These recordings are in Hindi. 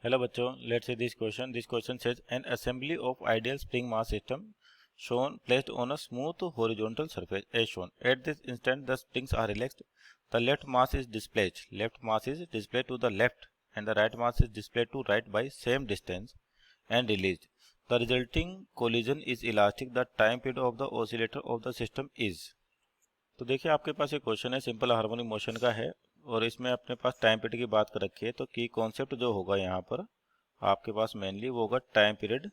Hello बच्चों, let's see this question. This question says an assembly of ideal spring mass system shown placed on a smooth horizontal surface as shown. At this instant, the springs are relaxed. The left mass is displaced. Left mass is displayed to the left, and the right mass is displayed to right by same distance and released. The resulting collision is elastic. The time period of the oscillator of the system is. तो देखिए आपके पास एक क्वेश्चन है, सिंपल हार्मोनिक मोशन का है और इसमें अपने पास टाइम पीरियड की बात कर रखी है। तो की कॉन्सेप्ट जो होगा यहाँ पर आपके पास मेनली वो होगा time period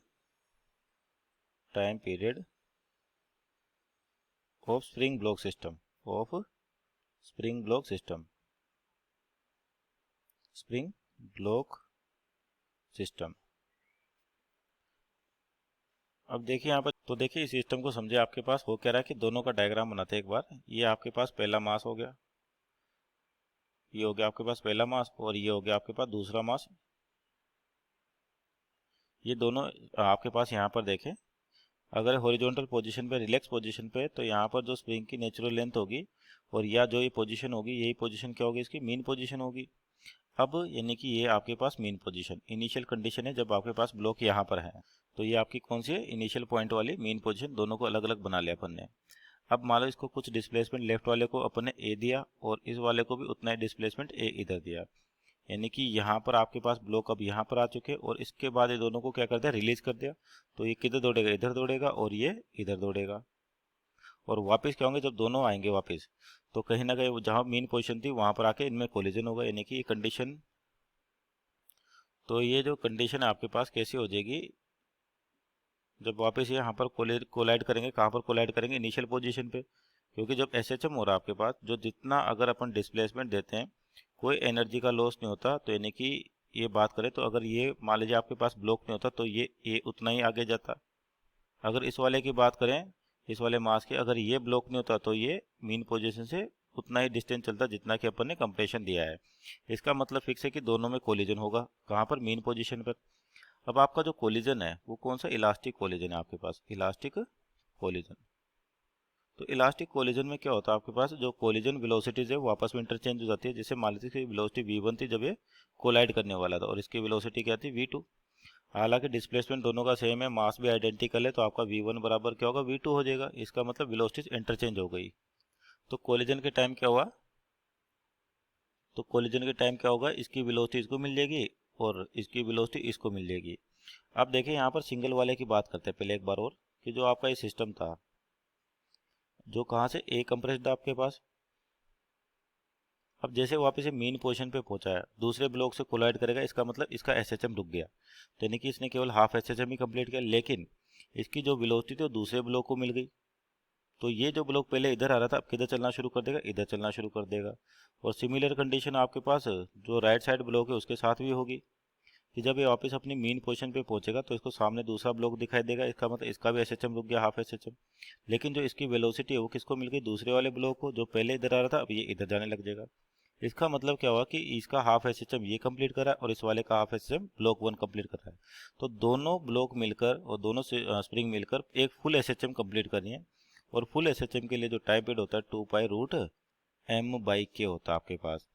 of spring block system spring block system. अब देखिए यहाँ पर, तो देखिए इस सिस्टम को समझे, आपके पास हो क्या रहा है कि दोनों का डायग्राम बनाते हैं एक बार। ये आपके पास पहला मास हो गया, ये हो गया आपके पास पहला मास, और ये हो गया आपके पास दूसरा मास। ये दोनों आपके पास यहाँ पर देखें, अगर हॉरिजॉन्टल पोजीशन पे, रिलैक्स पोजीशन पे, तो यहाँ पर जो स्प्रिंग की नेचुरल लेंथ होगी और या जो ये पोजीशन होगी, यही पोजीशन क्या होगी, इसकी मीन पोजीशन होगी। अब यानी कि ये आपके पास मीन पोजीशन इनिशियल कंडीशन है जब आपके पास ब्लॉक यहाँ पर है। तो ये आपकी कौन सी है, इनिशियल पॉइंट वाली मीन पोजीशन। दोनों को अलग अलग बना लिया अपन ने। अब मान लो इसको कुछ डिस्प्लेसमेंट लेफ्ट वाले को अपन ने ए दिया और इस वाले को भी उतना ही डिस्प्लेसमेंट ए इधर दिया, यानी कि यहाँ पर आपके पास ब्लॉक अब यहाँ पर आ चुके और इसके बाद ये दोनों को क्या कर दिया, रिलीज कर दिया। तो ये किधर दौड़ेगा, इधर दौड़ेगा और ये इधर दौड़ेगा। और वापस क्या होंगे, जब दोनों आएंगे वापस, तो कहीं ना कहीं जहाँ मेन पोजीशन थी वहां पर आके इनमें कोलिजन होगा, यानी कि ये कंडीशन। तो ये जो कंडीशन है आपके पास कैसी हो जाएगी, जब वापस ये यहाँ पर कोलाइड करेंगे, कहाँ पर कोलाइड करेंगे, इनिशियल पोजीशन पे। क्योंकि जब एसएचएम हो रहा है आपके पास, जो जितना अगर अपन डिस्प्लेसमेंट देते हैं कोई एनर्जी का लॉस नहीं होता। तो यानी कि ये बात करें तो अगर ये मान लीजिए आपके पास ब्लॉक नहीं होता तो ये उतना ही आगे जाता। अगर इस वाले की बात करें, इस वाले मास की, अगर ये ब्लॉक नहीं होता तो ये मीन पोजीशन से उतना ही डिस्टेंस चलता जितना कि अपन ने कंप्रेशन दिया है। इसका मतलब फिक्स है कि दोनों में कोलिजन होगा, कहाँ पर, मीन पोजीशन पर। अब आपका जो कोलिजन है वो कौन सा, इलास्टिक कोलिजन है आपके पास, इलास्टिक कोलिजन। तो इलास्टिक कोलिजन में क्या होता है, आपके पास जो कोलिजन वेलोसिटीज है वो आपस में इंटरचेंज हो जाती है। जैसे मान लीजिए वेलोसिटी v1 थी जब ये कोलाइड करने वाला था, और इसकी वेलोसिटी क्या थी, v2। हालांकि डिस्प्लेसमेंट दोनों का सेम है, मास भी आइडेंटिकल है, तो आपका v1 बराबर क्या होगा, v2 हो जाएगा। इसका मतलब वेलोसिटीज इंटरचेंज हो गई। तो कोलिजन के टाइम क्या हुआ, तो कोलिजन के टाइम क्या होगा, इसकी वेलोसिटी इसको मिल जाएगी और इसकी वेलोसिटी इसको मिल जाएगी। अब देखिए यहाँ पर सिंगल वाले की बात करते हैं पहले एक बार और, कि जो आपका ये सिस्टम था, जो कहाँ से ए कंप्रेस्ड था आपके पास। अब जैसे वापस ये मेन पोजीशन पे पहुंचा है, दूसरे ब्लॉक से कोलाइड करेगा, इसका मतलब इसका एसएचएम रुक गया। तो यानी कि इसने केवल हाफ एसएचएम ही कंप्लीट किया, लेकिन इसकी जो वेलोसिटी थी वो दूसरे ब्लॉक को मिल गई। तो ये जो ब्लॉक पहले इधर आ रहा था अब किधर चलना शुरू कर देगा, इधर चलना शुरू कर देगा। और सिमिलर कंडीशन आपके पास जो राइट साइड ब्लॉक है उसके साथ भी होगी, कि जब ये वापस अपनी मेन पोजीशन पे पहुंचेगा तो इसको सामने दूसरा ब्लॉक दिखाई देगा। इसका मतलब इसका भी एसएचएम रुक गया, हाफ एसएचएम। लेकिन जो इसकी वेलोसिटी है वो किसको मिल गई, दूसरे वाले ब्लॉक को, जो पहले इधर आ रहा था अब ये इधर जाने लग जाएगा। इसका मतलब क्या हुआ कि इसका हाफ एसएचएम ये कंप्लीट करा है और इस वाले का हाफ एसएचएम ब्लॉक 1 कंप्लीट कर रहा है। तो दोनों ब्लॉक मिलकर और दोनों स्प्रिंग मिलकर एक फुल एसएचएम कंप्लीट करनी है। और फुल एसएचएम के लिए जो टाइम पीरियड होता है 2π√m/k होता है आपके पास।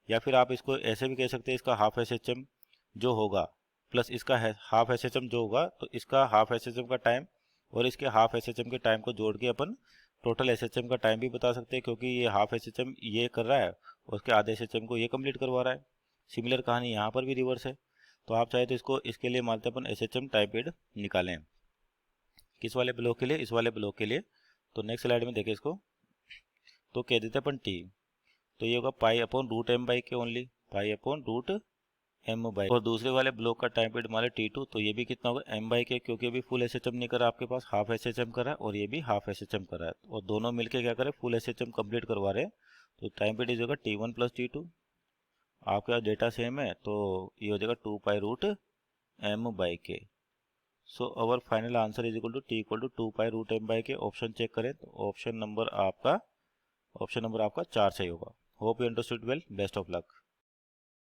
या फिर आप इसको ऐसे भी कह सकते हैं, इसका हाफ एसएचएम जो होगा प्लस इसका हाफ एसएचएम जो होगा, तो इसका हाफ एसएचएम का टाइम और इसके हाफ एसएचएम के टाइम को जोड़ के अपन टोटल एसएचएम का टाइम भी बता सकते हैं, क्योंकि ये हाफ एसएचएम ये कर रहा है और उसके आधे एसएचएम को ये कंप्लीट करवा रहा है। सिमिलर कहानी यहाँ पर भी रिवर्स है। तो आप चाहे तो इसको इसके लिए मानते अपन एसएचएम टाइम पीरियड निकालें, किस वाले ब्लॉक के लिए, इस वाले ब्लॉक के लिए। तो नेक्स्ट स्लाइड में देखें इसको, तो कह देते अपन टी। तो ये होगा π/√m/k ओनली, π/√m/, और दूसरे वाले ब्लॉक का टाइम पीरियड हमारे T2, तो ये भी कितना होगा m/k, क्योंकि अभी फुल एसएचएम नहीं करा आपके पास, हाफ एसएचएम करा है और ये भी हाफ एसएचएम करा है, और दोनों मिलके क्या करें, फुल एसएचएम कंप्लीट करवा रहे हैं। तो टाइम पीरियड होगा T1 + T2। आपका डेटा सेम है तो ये हो जाएगा 2π√m/k। So our final answer is equal to T = 2π√m/k। Option check करें तो ऑप्शन नंबर आपका 4 सही होगा। Hope you understood well, best of luck.